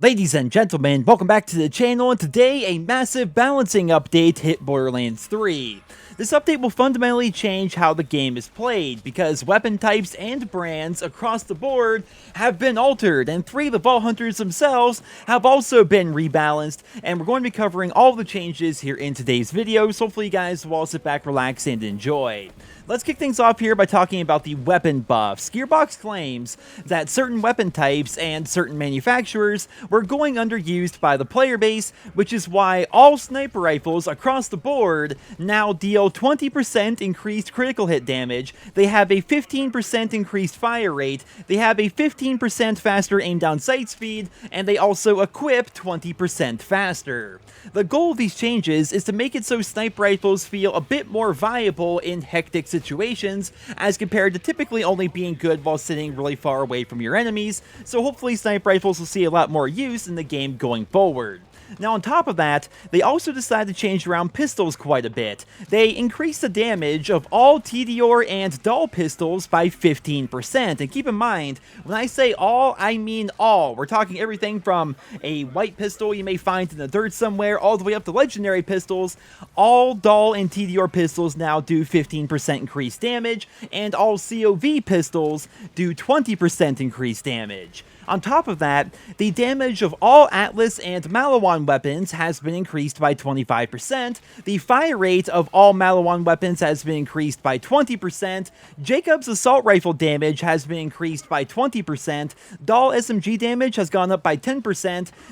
Ladies and gentlemen, welcome back to the channel, and today a massive balancing update hit Borderlands 3. This update will fundamentally change how the game is played, because weapon types and brands across the board have been altered, and 3 of the Vault Hunters themselves have also been rebalanced, and we're going to be covering all the changes here in today's video, so hopefully you guys will all sit back, relax, and enjoy. Let's kick things off here by talking about the weapon buffs. Gearbox claims that certain weapon types and certain manufacturers were going underused by the player base, which is why all sniper rifles across the board now deal 20% increased critical hit damage, they have a 15% increased fire rate, they have a 15% faster aim down sight speed, and they also equip 20% faster. The goal of these changes is to make it so sniper rifles feel a bit more viable in hectic situations as compared to typically only being good while sitting really far away from your enemies, so hopefully sniper rifles will see a lot more use in the game going forward. Now on top of that, they also decided to change around pistols quite a bit. They increased the damage of all TDR and dull pistols by 15%, and keep in mind, when I say all, I mean all. We're talking everything from a white pistol you may find in the dirt somewhere, all the way up to legendary pistols. All dull and TDR pistols now do 15% increased damage, and all COV pistols do 20% increased damage. On top of that, the damage of all Atlas and Malawan weapons has been increased by 25%, the fire rate of all Malawan weapons has been increased by 20%, Jacob's assault rifle damage has been increased by 20%, Dahl SMG damage has gone up by 10%,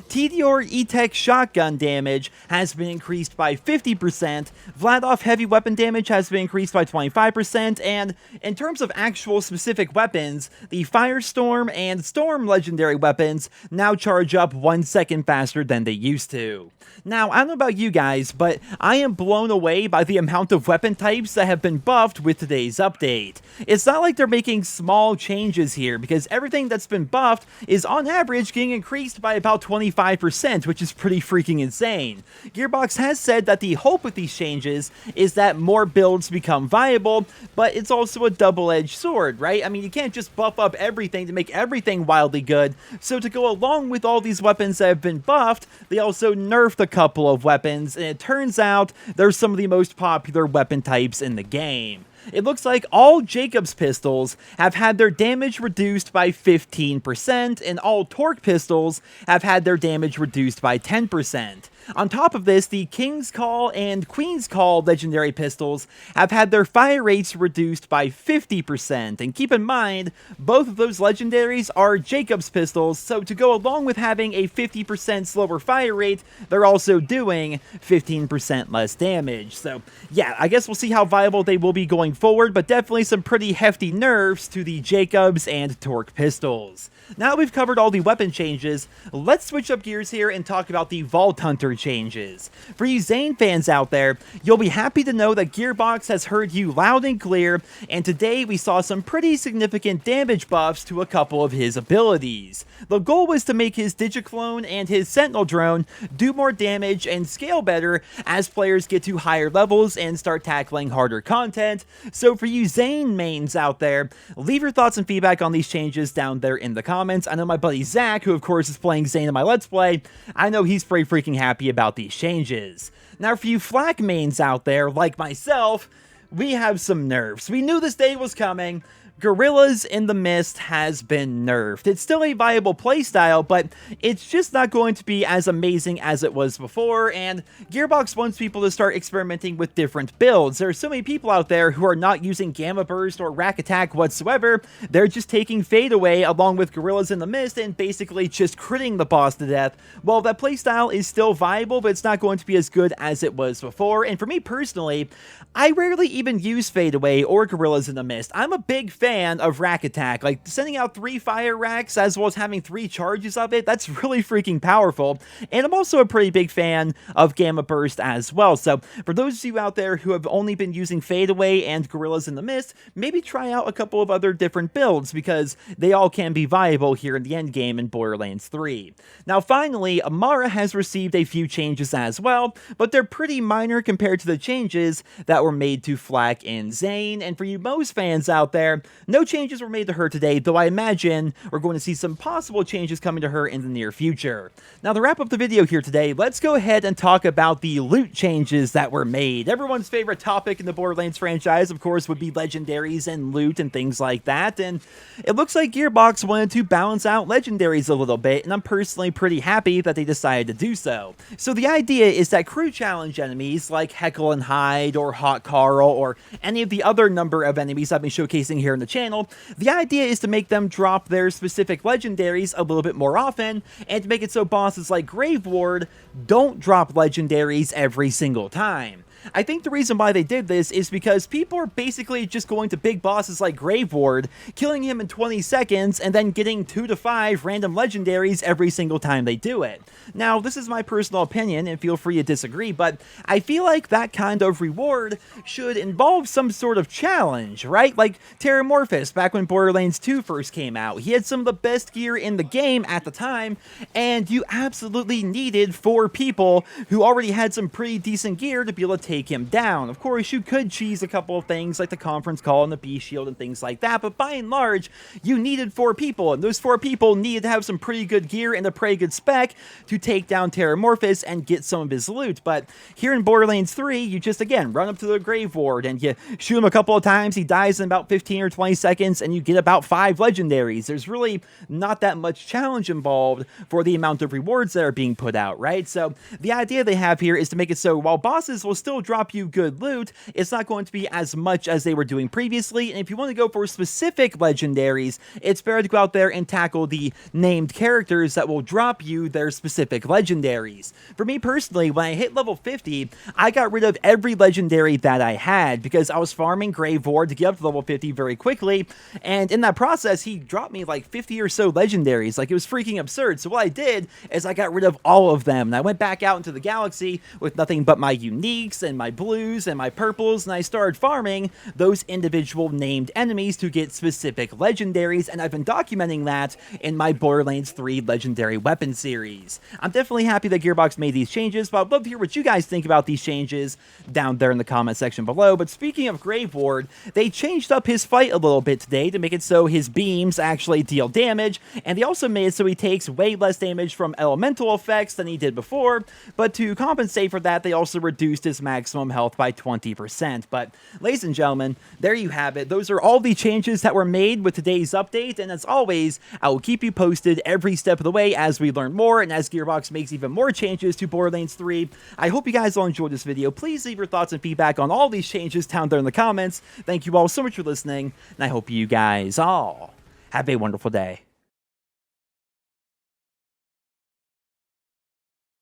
TDR E-Tech shotgun damage has been increased by 50%, Vladov heavy weapon damage has been increased by 25%, and in terms of actual specific weapons, the Firestorm and Storm legendary weapons now charge up 1 second faster than they used to. Now, I don't know about you guys, but I am blown away by the amount of weapon types that have been buffed with today's update. It's not like they're making small changes here, because everything that's been buffed is on average getting increased by about 25%, which is pretty freaking insane. Gearbox has said that the hope with these changes is that more builds become viable, but it's also a double-edged sword, right? I mean, you can't just buff up everything to make everything wildly good, so to go along with all these weapons that have been buffed, they also nerfed a couple of weapons, and it turns out they're some of the most popular weapon types in the game. It looks like all Jacob's pistols have had their damage reduced by 15%, and all Torque pistols have had their damage reduced by 10%. On top of this, the King's Call and Queen's Call legendary pistols have had their fire rates reduced by 50%, and keep in mind, both of those legendaries are Jacob's pistols, so to go along with having a 50% slower fire rate, they're also doing 15% less damage. So yeah, I guess we'll see how viable they will be going forward, but definitely some pretty hefty nerfs to the Jacobs and Torque pistols. Now that we've covered all the weapon changes, let's switch up gears here and talk about the Vault Hunter changes. For you Zane fans out there, you'll be happy to know that Gearbox has heard you loud and clear, and today we saw some pretty significant damage buffs to a couple of his abilities. The goal was to make his Digiclone and his Sentinel drone do more damage and scale better as players get to higher levels and start tackling harder content. So for you Zane mains out there, leave your thoughts and feedback on these changes down there in the comments. I know my buddy Zach, who of course is playing Zane in my Let's Play, I know he's pretty freaking happy about these changes. Now for you Flak mains out there, like myself, we have some nerfs. We knew this day was coming. Gorillas in the Mist has been nerfed. It's still a viable playstyle, but it's just not going to be as amazing as it was before, and Gearbox wants people to start experimenting with different builds. There are so many people out there who are not using Gamma Burst or Rack Attack whatsoever. They're just taking Fade Away along with Gorillas in the Mist and basically just critting the boss to death. Well, that playstyle is still viable, but it's not going to be as good as it was before, and for me personally, I rarely even use Fade Away or Gorillas in the Mist. I'm a big fan of Rack Attack. Like, sending out 3 fire racks as well as having 3 charges of it, that's really freaking powerful. And I'm also a pretty big fan of Gamma Burst as well. So, for those of you out there who have only been using Fade Away and Gorillas in the Mist, maybe try out a couple of other different builds, because they all can be viable here in the endgame in Borderlands 3. Now, finally, Amara has received a few changes as well, but they're pretty minor compared to the changes that were made to Flak and Zane. And for you most fans out there, No changes were made to her today, though I imagine we're going to see some possible changes coming to her in the near future. Now, to wrap up the video here today, let's go ahead and talk about the loot changes that were made. Everyone's favorite topic in the Borderlands franchise, of course, would be legendaries and loot and things like that, and it looks like Gearbox wanted to balance out legendaries a little bit, and I'm personally pretty happy that they decided to do so. So the idea is that crew challenge enemies like Heckle and Hyde or Hot Carl or any of the other number of enemies I've been showcasing here in the channel, the idea is to make them drop their specific legendaries a little bit more often, and to make it so bosses like Grave Ward don't drop legendaries every single time. I think the reason why they did this is because people are basically just going to big bosses like Grave Ward, killing him in 20 seconds, and then getting 2 to 5 random legendaries every single time they do it. Now, this is my personal opinion, and feel free to disagree, but I feel like that kind of reward should involve some sort of challenge, right? Like Terramorphous, back when Borderlands 2 first came out. He had some of the best gear in the game at the time, and you absolutely needed 4 people who already had some pretty decent gear to be able to take him down. Of course, you could cheese a couple of things like the conference call and the B shield and things like that, but by and large, you needed 4 people, and those 4 people needed to have some pretty good gear and a pretty good spec to take down Terramorphous and get some of his loot. But here in Borderlands 3, you just, again, run up to the Grave Ward and you shoot him a couple of times, he dies in about 15 or 20 seconds, and you get about 5 legendaries. There's really not that much challenge involved for the amount of rewards that are being put out, right? So the idea they have here is to make it so while bosses will still drop you good loot, it's not going to be as much as they were doing previously, and if you want to go for specific legendaries, it's better to go out there and tackle the named characters that will drop you their specific legendaries. For me personally, when I hit level 50, I got rid of every legendary that I had because I was farming Grave Ward to get up to level 50 very quickly, and in that process, he dropped me like 50 or so legendaries. Like, it was freaking absurd. So what I did is I got rid of all of them, and I went back out into the galaxy with nothing but my uniques and my blues and my purples, and I started farming those individual named enemies to get specific legendaries, and I've been documenting that in my Borderlands 3 Legendary Weapon series. I'm definitely happy that Gearbox made these changes, but I'd love to hear what you guys think about these changes down there in the comment section below. But speaking of Grave Ward, they changed up his fight a little bit today to make it so his beams actually deal damage, and they also made it so he takes way less damage from elemental effects than he did before, but to compensate for that, they also reduced his maximum health by 20%. But ladies and gentlemen, there you have it. Those are all the changes that were made with today's update, and as always, I will keep you posted every step of the way as we learn more and as Gearbox makes even more changes to Borderlands 3. I hope you guys all enjoyed this video. Please leave your thoughts and feedback on all these changes down there in the comments. Thank you all so much for listening, and I hope you guys all have a wonderful day.